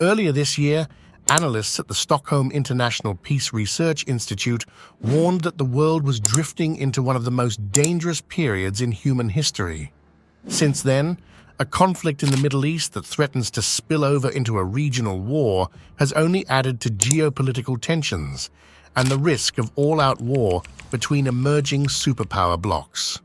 Earlier this year, analysts at the Stockholm International Peace Research Institute warned that the world was drifting into one of the most dangerous periods in human history. Since then, a conflict in the Middle East that threatens to spill over into a regional war has only added to geopolitical tensions and the risk of all-out war between emerging superpower blocs.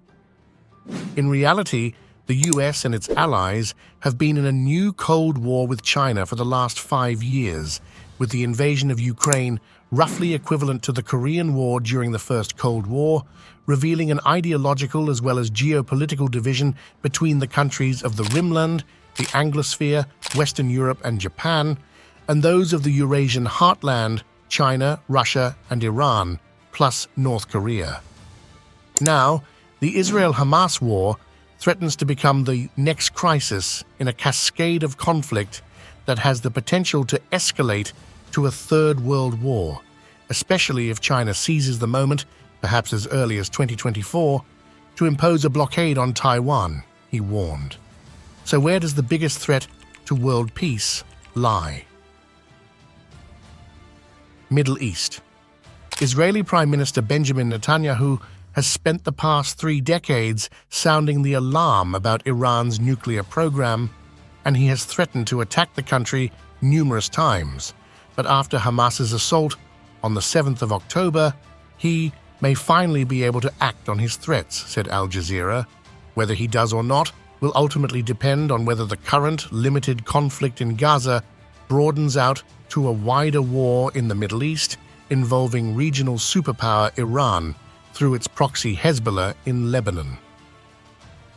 In reality, the US and its allies have been in a new Cold War with China for the last 5 years, with the invasion of Ukraine roughly equivalent to the Korean War during the First Cold War, revealing an ideological as well as geopolitical division between the countries of the Rimland, the Anglosphere, Western Europe and Japan, and those of the Eurasian heartland, China, Russia and Iran, plus North Korea. Now, the Israel-Hamas war threatens to become the next crisis in a cascade of conflict that has the potential to escalate to a third world war, especially if China seizes the moment, perhaps as early as 2024, to impose a blockade on Taiwan, he warned. So where does the biggest threat to world peace lie? Middle East. Israeli Prime Minister Benjamin Netanyahu has spent the past 3 decades sounding the alarm about Iran's nuclear program, and he has threatened to attack the country numerous times. But after Hamas's assault on the 7th of October, he may finally be able to act on his threats, said Al Jazeera. Whether he does or not will ultimately depend on whether the current limited conflict in Gaza broadens out to a wider war in the Middle East involving regional superpower Iran through its proxy Hezbollah in Lebanon.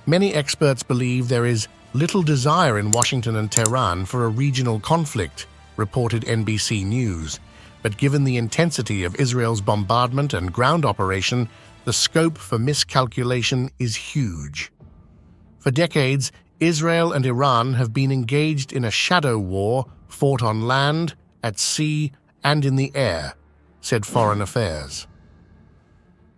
Many experts believe there is little desire in Washington and Tehran for a regional conflict, reported NBC News, but given the intensity of Israel's bombardment and ground operation, the scope for miscalculation is huge. For decades, Israel and Iran have been engaged in a shadow war fought on land, at sea, and in the air, said Foreign Affairs.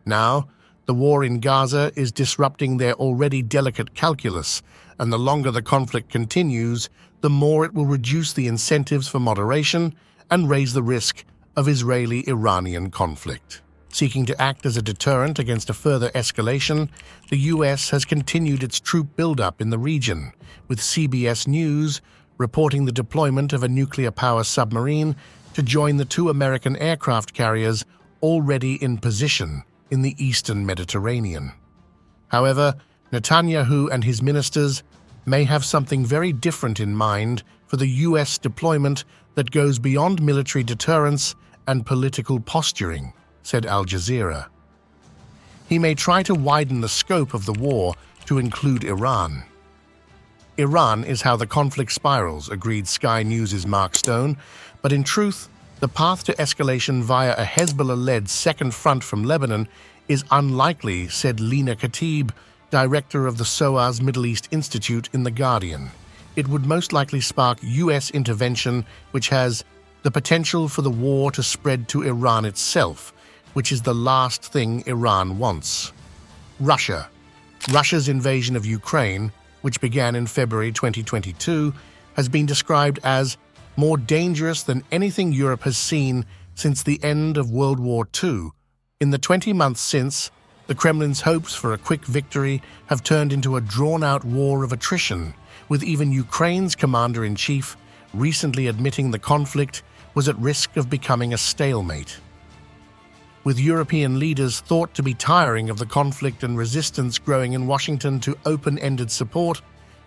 Now, the war in Gaza is disrupting their already delicate calculus, and the longer the conflict continues, the more it will reduce the incentives for moderation and raise the risk of Israeli-Iranian conflict. Seeking to act as a deterrent against a further escalation, the US has continued its troop buildup in the region, with CBS News reporting the deployment of a nuclear-power submarine to join the 2 American aircraft carriers already in position in the eastern Mediterranean. However, Netanyahu and his ministers may have something very different in mind for the US deployment that goes beyond military deterrence and political posturing, said Al Jazeera. He may try to widen the scope of the war to include Iran. Iran is how the conflict spirals, agreed Sky News' Mark Stone, but in truth, the path to escalation via a Hezbollah-led second front from Lebanon is unlikely, said Lina Khatib, director of the SOAS Middle East Institute in The Guardian. It would most likely spark US intervention, which has the potential for the war to spread to Iran itself, which is the last thing Iran wants. Russia's invasion of Ukraine, which began in February 2022, has been described as more dangerous than anything Europe has seen since the end of World War II. In the 20 months since, the Kremlin's hopes for a quick victory have turned into a drawn-out war of attrition, with even Ukraine's commander-in-chief recently admitting the conflict was at risk of becoming a stalemate. With European leaders thought to be tiring of the conflict and resistance growing in Washington to open-ended support,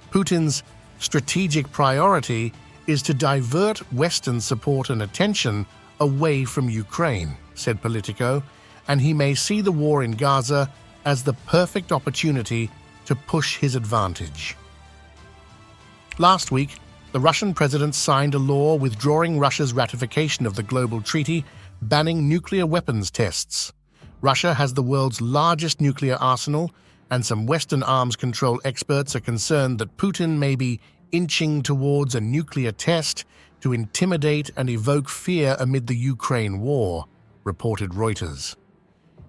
Putin's strategic priority is to divert Western support and attention away from Ukraine, said Politico, and he may see the war in Gaza as the perfect opportunity to push his advantage. Last week, the Russian president signed a law withdrawing Russia's ratification of the global treaty banning nuclear weapons tests. Russia has the world's largest nuclear arsenal, and some Western arms control experts are concerned that Putin may be inching towards a nuclear test to intimidate and evoke fear amid the Ukraine war, reported Reuters.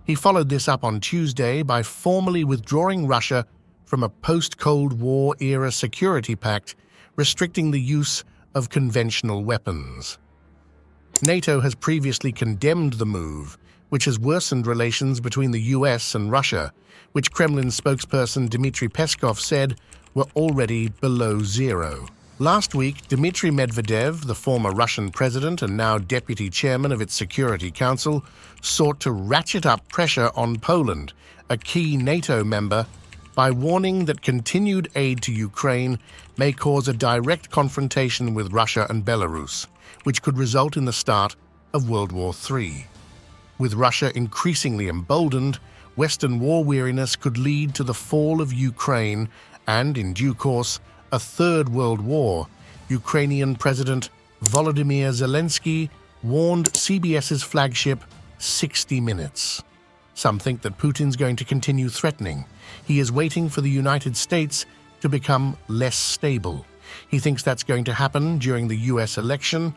He followed this up on Tuesday by formally withdrawing Russia from a post-Cold War-era security pact restricting the use of conventional weapons. NATO has previously condemned the move, which has worsened relations between the US and Russia, which Kremlin spokesperson Dmitry Peskov said were already below zero. Last week, Dmitry Medvedev, the former Russian president and now deputy chairman of its Security Council, sought to ratchet up pressure on Poland, a key NATO member, by warning that continued aid to Ukraine may cause a direct confrontation with Russia and Belarus, which could result in the start of World War III. With Russia increasingly emboldened, Western war weariness could lead to the fall of Ukraine and, in due course, a third world war. Ukrainian President Volodymyr Zelensky warned CBS's flagship 60 Minutes. Some think that Putin's going to continue threatening. He is waiting for the United States to become less stable. He thinks that's going to happen during the US election.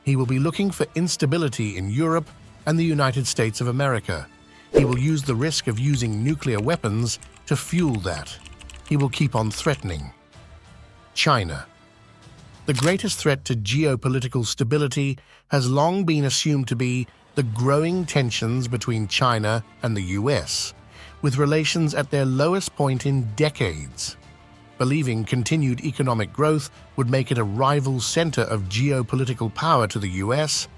He will be looking for instability in Europe and the United States of America. He will use the risk of using nuclear weapons to fuel that. He will keep on threatening. China. The greatest threat to geopolitical stability has long been assumed to be the growing tensions between China and the US, with relations at their lowest point in decades. Believing continued economic growth would make it a rival center of geopolitical power to the US,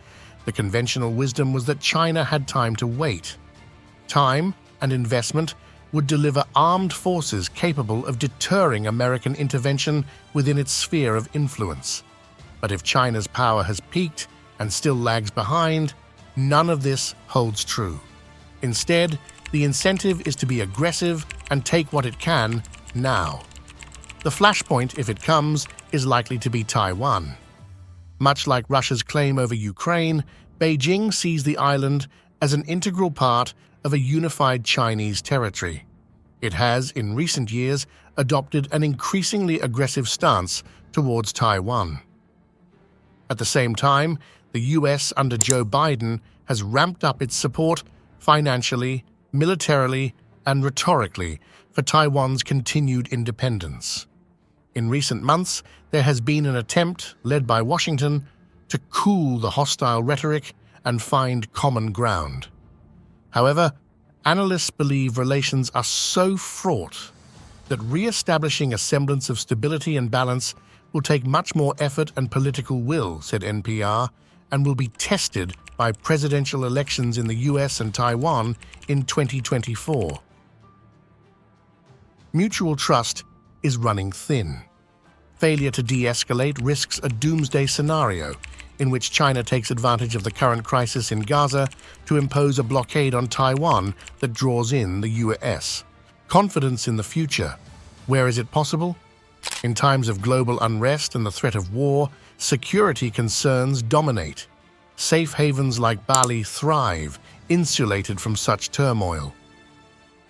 the conventional wisdom was that China had time to wait. Time and investment would deliver armed forces capable of deterring American intervention within its sphere of influence. But if China's power has peaked and still lags behind, none of this holds true. Instead, the incentive is to be aggressive and take what it can now. The flashpoint, if it comes, is likely to be Taiwan. Much like Russia's claim over Ukraine, Beijing sees the island as an integral part of a unified Chinese territory. It has, in recent years, adopted an increasingly aggressive stance towards Taiwan. At the same time, the US under Joe Biden has ramped up its support financially, militarily, and rhetorically for Taiwan's continued independence. In recent months, there has been an attempt, led by Washington, to cool the hostile rhetoric and find common ground. However, analysts believe relations are so fraught that re-establishing a semblance of stability and balance will take much more effort and political will, said NPR, and will be tested by presidential elections in the US and Taiwan in 2024. Mutual trust is running thin. Failure to de-escalate risks a doomsday scenario in which China takes advantage of the current crisis in Gaza to impose a blockade on Taiwan that draws in the US. Confidence in the future. Where is it possible? In times of global unrest and the threat of war, security concerns dominate. Safe havens like Bali thrive, insulated from such turmoil.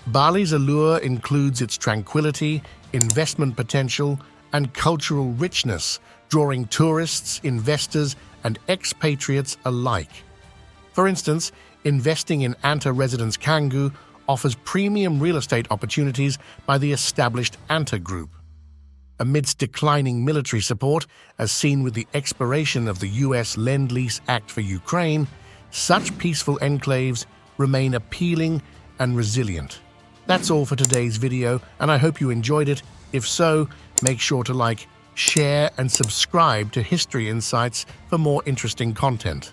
Bali's allure includes its tranquility, investment potential, and cultural richness, drawing tourists, investors, and expatriates alike. For instance, investing in Anta residence Canggu offers premium real estate opportunities by the established Anta Group. Amidst declining military support, as seen with the expiration of the US Lend-Lease Act for Ukraine, such peaceful enclaves remain appealing and resilient. That's all for today's video, and I hope you enjoyed it. If so, make sure to like, share, and subscribe to History Insights for more interesting content.